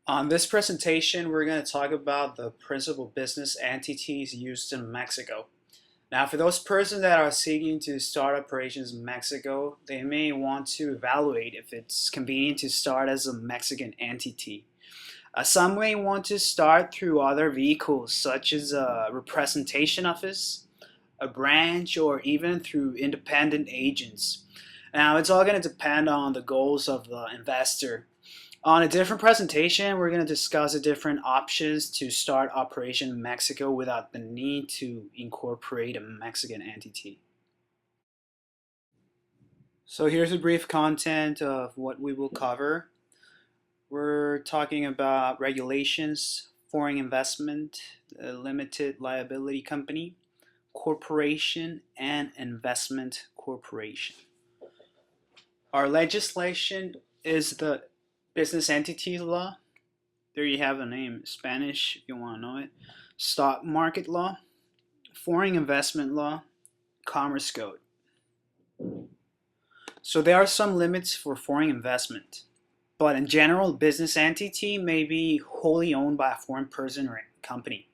On this presentation, we're going to talk about the principal business entities used in Mexico. Now, for those persons that are seeking to start operations in Mexico, they may want to evaluate if it's convenient to start as a Mexican entity. Some may want to start through other vehicles, such as a representation office, a branch, or even through independent agents. Now, it's all going to depend on the goals of the investor. On a different presentation, we're going to discuss the different options to start operation in Mexico without the need to incorporate a Mexican entity. So here's a brief content of what we will cover. We're talking about regulations, foreign investment, limited liability company, corporation, and investment corporation. Our legislation is the business entities law. There you have the name, Spanish if you want to know it. Stock market law, foreign investment law, commerce code. So there are some limits for foreign investment, but in general, a business entity may be wholly owned by a foreign person or company.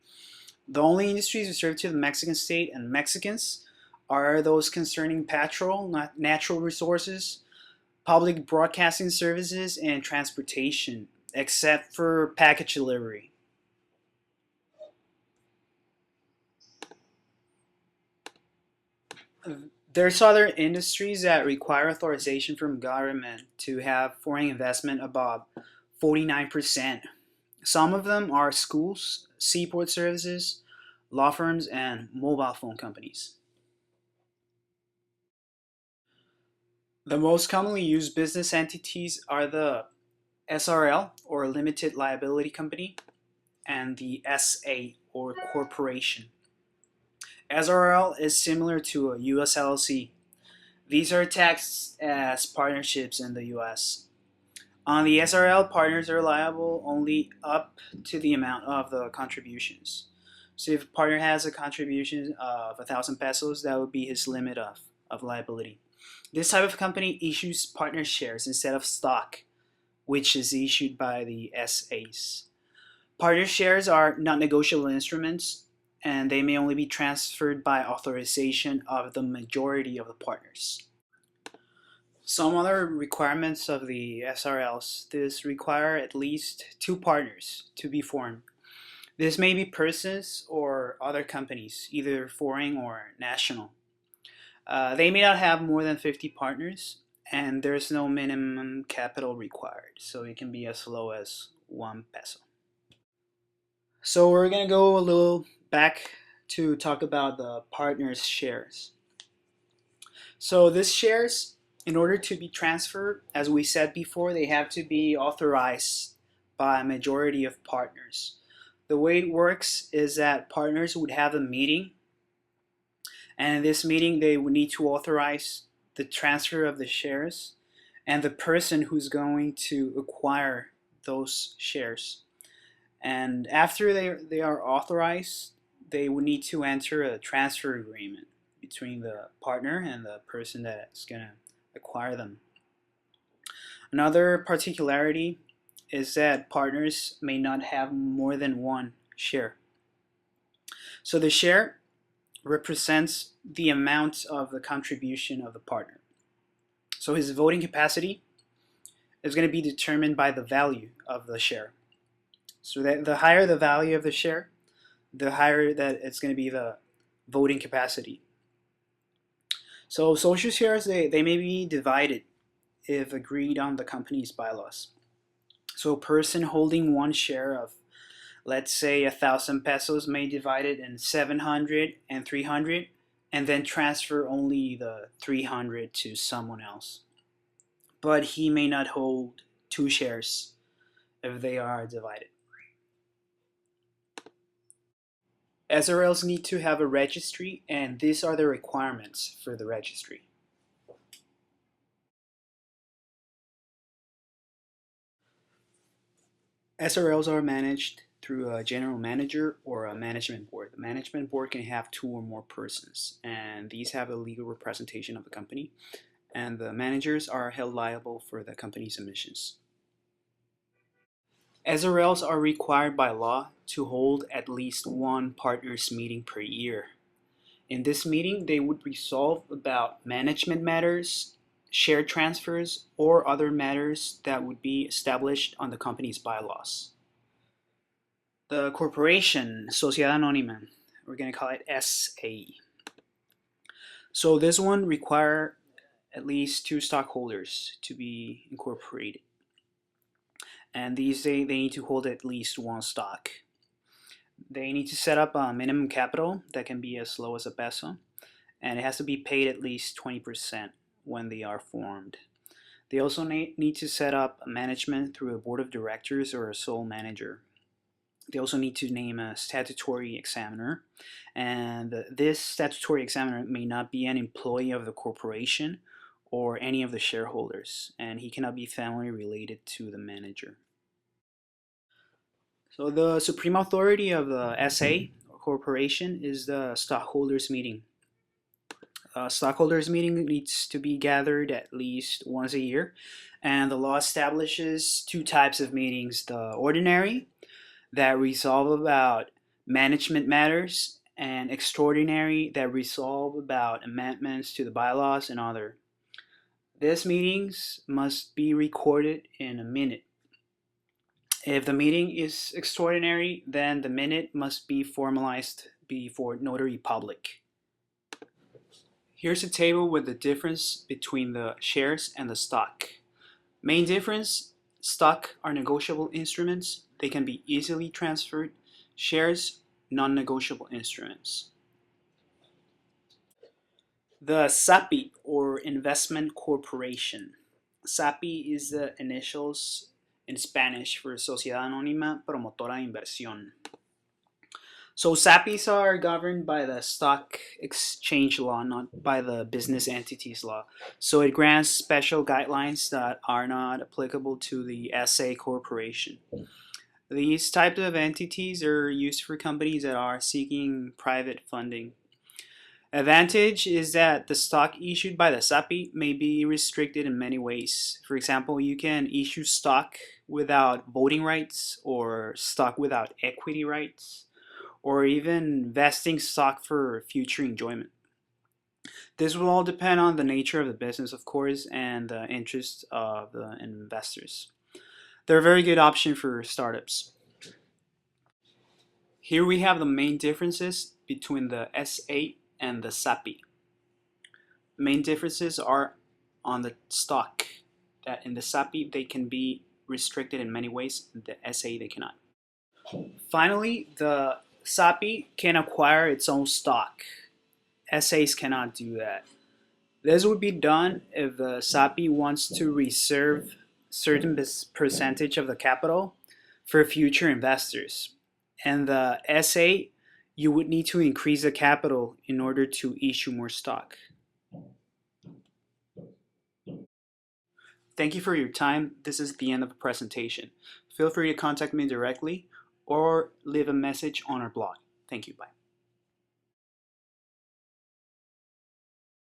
The only industries reserved to the Mexican state and Mexicans are those concerning petrol, natural resources, public broadcasting services, and transportation, except for package delivery. There's other industries that require authorization from government to have foreign investment above 49%. Some of them are schools, seaport services, law firms, and mobile phone companies. The most commonly used business entities are the SRL, or Limited Liability Company, and the SA, or Corporation. SRL is similar to a US LLC. These are taxed as partnerships in the US. On the SRL, partners are liable only up to the amount of the contributions. So if a partner has a contribution of 1,000 pesos, that would be his limit of liability. This type of company issues partner shares instead of stock, which is issued by the SAs. Partner shares are not negotiable instruments, and they may only be transferred by authorization of the majority of the partners. Some other requirements of the SRLs, this require at least two partners to be formed. This may be persons or other companies, either foreign or national. They may not have more than 50 partners, and there's no minimum capital required, so it can be as low as 1 peso. So we're going to go a little back to talk about the partners' shares. So these shares, in order to be transferred, as we said before, they have to be authorized by a majority of partners. The way it works is that partners would have a meeting, and in this meeting they would need to authorize the transfer of the shares and the person who's going to acquire those shares. And after they are authorized, they would need to enter a transfer agreement between the partner and the person that's going to acquire them. Another particularity is that partners may not have more than one share. So the share represents the amount of the contribution of the partner. So his voting capacity is going to be determined by the value of the share. So that the higher the value of the share, the higher that it's going to be the voting capacity. So social shares, they may be divided if agreed on the company's bylaws. So a person holding one share of, let's say, 1,000 pesos may divide it in 700 and 300, and then transfer only the 300 to someone else. But he may not hold two shares if they are divided. SRLs need to have a registry, and these are the requirements for the registry. SRLs are managed through a general manager or a management board. The management board can have two or more persons, and these have a legal representation of the company, and the managers are held liable for the company's emissions. SRLs are required by law to hold at least one partners meeting per year. In this meeting, they would resolve about management matters, share transfers, or other matters that would be established on the company's bylaws. The corporation, Sociedad Anónima, we're going to call it SA. So this one require at least 2 stockholders to be incorporated. And these they need to hold at least 1 stock. They need to set up a minimum capital that can be as low as a peso, and it has to be paid at least 20% when they are formed. They also need to set up management through a board of directors or a sole manager. They also need to name a statutory examiner, and this statutory examiner may not be an employee of the corporation or any of the shareholders, and he cannot be family related to the manager. So the supreme authority of the SA or corporation is the stockholders meeting. Stockholders meeting needs to be gathered at least once a year, and the law establishes 2 types of meetings: the ordinary, that resolve about management matters, and extraordinary, that resolve about amendments to the bylaws and other. These meetings must be recorded in a minute. If the meeting is extraordinary, then the minute must be formalized before notary public. Here's a table with the difference between the shares and the stock. Main difference: stock are negotiable instruments. They can be easily transferred. Shares, non-negotiable instruments. The SAPI, or Investment Corporation. SAPI is the initials in Spanish for Sociedad Anónima Promotora de Inversión. So SAPIs are governed by the stock exchange law, not by the business entities law. So it grants special guidelines that are not applicable to the SA corporation. These types of entities are used for companies that are seeking private funding. Advantage is that the stock issued by the SAPI may be restricted in many ways. For example, you can issue stock without voting rights, or stock without equity rights, or even vesting stock for future enjoyment. This will all depend on the nature of the business, of course, and the interests of the investors. They're a very good option for startups. Here we have the main differences between the SA and the SAPI. Main differences are on the stock, that in the SAPI they can be restricted in many ways, in the SA they cannot. Finally, the SAPI can acquire its own stock. SAs cannot do that. This would be done if the SAPI wants to reserve certain percentage of the capital for future investors. And the SA, you would need to increase the capital in order to issue more stock. Thank you for your time. This is the end of the presentation. Feel free to contact me directly or leave a message on our blog. Thank you. Bye.